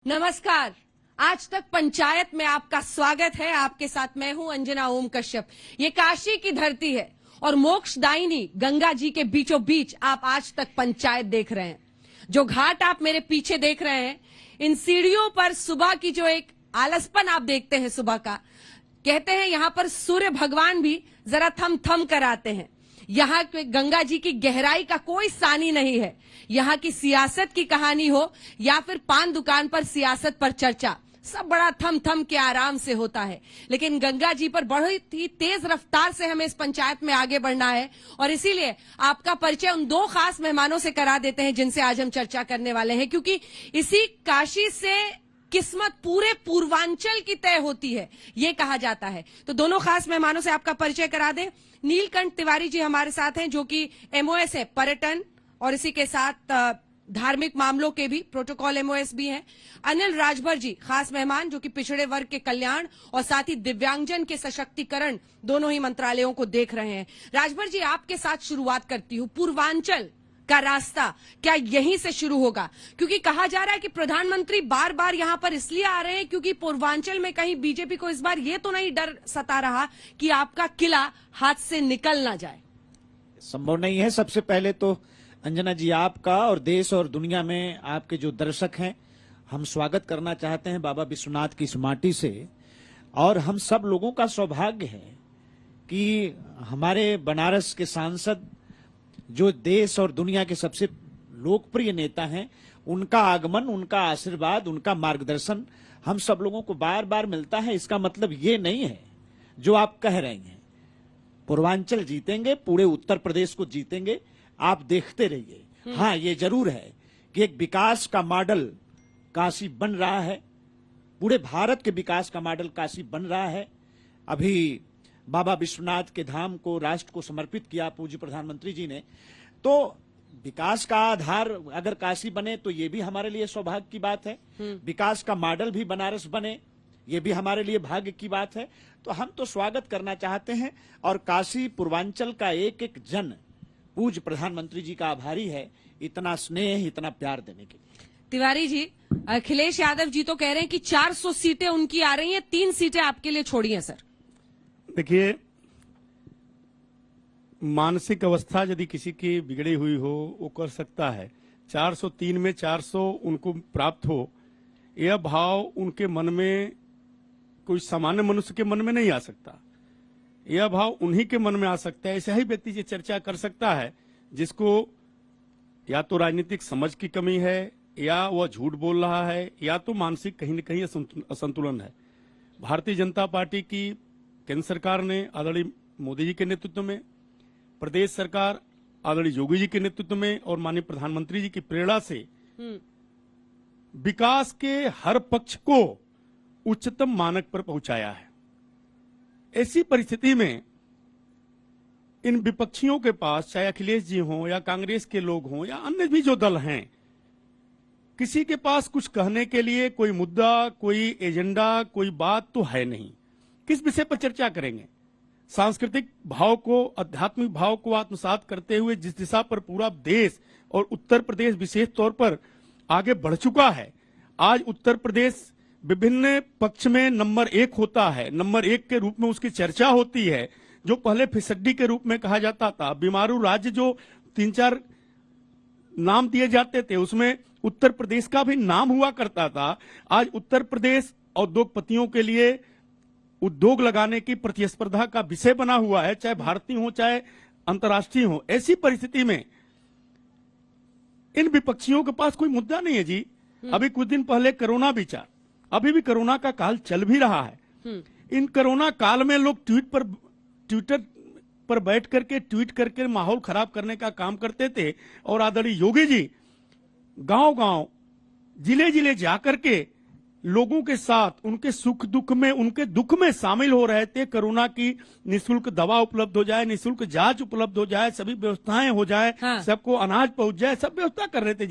नमस्कार। आज तक पंचायत में आपका स्वागत है। आपके साथ मैं हूं अंजना ओम कश्यप। ये काशी की धरती है और मोक्षदायिनी गंगा जी के बीचों बीच आप आज तक पंचायत देख रहे हैं। जो घाट आप मेरे पीछे देख रहे हैं, इन सीढ़ियों पर सुबह की जो एक आलसपन आप देखते हैं सुबह का, कहते हैं यहाँ पर सूर्य भगवान भी जरा थम थम कर आते हैं। यहाँ गंगा जी की गहराई का कोई सानी नहीं है। यहाँ की सियासत की कहानी हो या फिर पान दुकान पर सियासत पर चर्चा, सब बड़ा थम थम के आराम से होता है। लेकिन गंगा जी पर बहुत ही तेज रफ्तार से हमें इस पंचायत में आगे बढ़ना है और इसीलिए आपका परिचय उन दो खास मेहमानों से करा देते हैं जिनसे आज हम चर्चा करने वाले हैं, क्योंकि इसी काशी से किस्मत पूरे पूर्वांचल की तय होती है, ये कहा जाता है। तो दोनों खास मेहमानों से आपका परिचय करा दें। नीलकंठ तिवारी जी हमारे साथ हैं, जो कि एमओएस है पर्यटन और इसी के साथ धार्मिक मामलों के भी प्रोटोकॉल एमओएस भी हैं। अनिल राजभर जी खास मेहमान, जो कि पिछड़े वर्ग के कल्याण और साथ ही दिव्यांगजन के सशक्तिकरण दोनों ही मंत्रालयों को देख रहे हैं। राजभर जी, आपके साथ शुरुआत करती हूँ। पूर्वांचल का रास्ता क्या यहीं से शुरू होगा? क्योंकि कहा जा रहा है कि प्रधानमंत्री बार बार यहां पर इसलिए आ रहे हैं क्योंकि पूर्वांचल में कहीं बीजेपी को इस बार ये तो नहीं डर सता रहा कि आपका किला हाथ से निकल ना जाए। संभव नहीं है। सबसे पहले तो अंजना जी, आपका और देश और दुनिया में आपके जो दर्शक हैं, हम स्वागत करना चाहते हैं बाबा विश्वनाथ की इस माटी से। और हम सब लोगों का सौभाग्य है कि हमारे बनारस के सांसद, जो देश और दुनिया के सबसे लोकप्रिय नेता हैं, उनका आगमन, उनका आशीर्वाद, उनका मार्गदर्शन हम सब लोगों को बार बार मिलता है। इसका मतलब ये नहीं है जो आप कह रहे हैं पूर्वांचल जीतेंगे, पूरे उत्तर प्रदेश को जीतेंगे, आप देखते रहिए। हाँ, ये जरूर है कि एक विकास का मॉडल काशी बन रहा है, पूरे भारत के विकास का मॉडल काशी बन रहा है। अभी बाबा विश्वनाथ के धाम को राष्ट्र को समर्पित किया पूज्य प्रधानमंत्री जी ने। तो विकास का आधार अगर काशी बने तो ये भी हमारे लिए सौभाग्य की बात है। विकास का मॉडल भी बनारस बने, ये भी हमारे लिए भाग्य की बात है। तो हम तो स्वागत करना चाहते हैं और काशी पूर्वांचल का एक एक जन पूज्य प्रधानमंत्री जी का आभारी है, इतना स्नेह, इतना प्यार देने के लिए। तिवारी जी, अखिलेश यादव जी तो कह रहे हैं कि 400 सीटें उनकी आ रही हैं, 3 सीटें आपके लिए छोड़ी हैं। सर देखिए, मानसिक अवस्था यदि किसी की बिगड़ी हुई हो वो कर सकता है। 403 में 400 उनको प्राप्त हो, यह भाव उनके मन में, कोई सामान्य मनुष्य के मन में नहीं आ सकता। यह भाव उन्हीं के मन में आ सकता है। ऐसा ही व्यक्ति ये चर्चा कर सकता है जिसको या तो राजनीतिक समझ की कमी है, या वह झूठ बोल रहा है, या तो मानसिक कहीं न कहीं असंतुलन है। भारतीय जनता पार्टी की केंद्र सरकार ने आदरणीय मोदी जी के नेतृत्व में, प्रदेश सरकार आदरणीय योगी जी के नेतृत्व में और माननीय प्रधानमंत्री जी की प्रेरणा से विकास के हर पक्ष को उच्चतम मानक पर पहुंचाया है। ऐसी परिस्थिति में इन विपक्षियों के पास, चाहे अखिलेश जी हों या कांग्रेस के लोग हों या अन्य भी जो दल हैं, किसी के पास कुछ कहने के लिए कोई मुद्दा, कोई एजेंडा, कोई बात तो है नहीं। किस विषय पर चर्चा करेंगे? सांस्कृतिक भाव को, आध्यात्मिक भाव को आत्मसात करते हुए जिस दिशा पर पूरा देश और उत्तर प्रदेश विशेष तौर पर आगे बढ़ चुका है, आज उत्तर प्रदेश विभिन्न पक्ष में नंबर 1 होता है, नंबर 1 के रूप में उसकी चर्चा होती है। जो पहले फिसड्डी के रूप में कहा जाता था, बीमारू राज्य जो 3-4 नाम दिए जाते थे, उसमें उत्तर प्रदेश का भी नाम हुआ करता था। आज उत्तर प्रदेश उद्योगपतियों के लिए उद्योग लगाने की प्रतिस्पर्धा का विषय बना हुआ है, चाहे भारतीय हो चाहे अंतर्राष्ट्रीय हो। ऐसी परिस्थिति में इन विपक्षियों के पास कोई मुद्दा नहीं है जी। अभी कुछ दिन पहले कोरोना बीचा, अभी भी कोरोना का काल चल भी रहा है। इन कोरोना काल में लोग ट्विटर पर बैठ करके ट्वीट करके माहौल खराब करने का काम करते थे, और आदरणीय योगी जी गांव-गांव, जिले-जिले जाकर के लोगों के साथ उनके सुख दुख में, उनके दुख में शामिल हो रहे थे। कोरोना की निःशुल्क दवा उपलब्ध हो जाए, निःशुल्क जांच उपलब्ध हो जाए, सभी व्यवस्थाएं हो जाए, सबको अनाज पहुंच जाए, सब व्यवस्था कर रहे थे।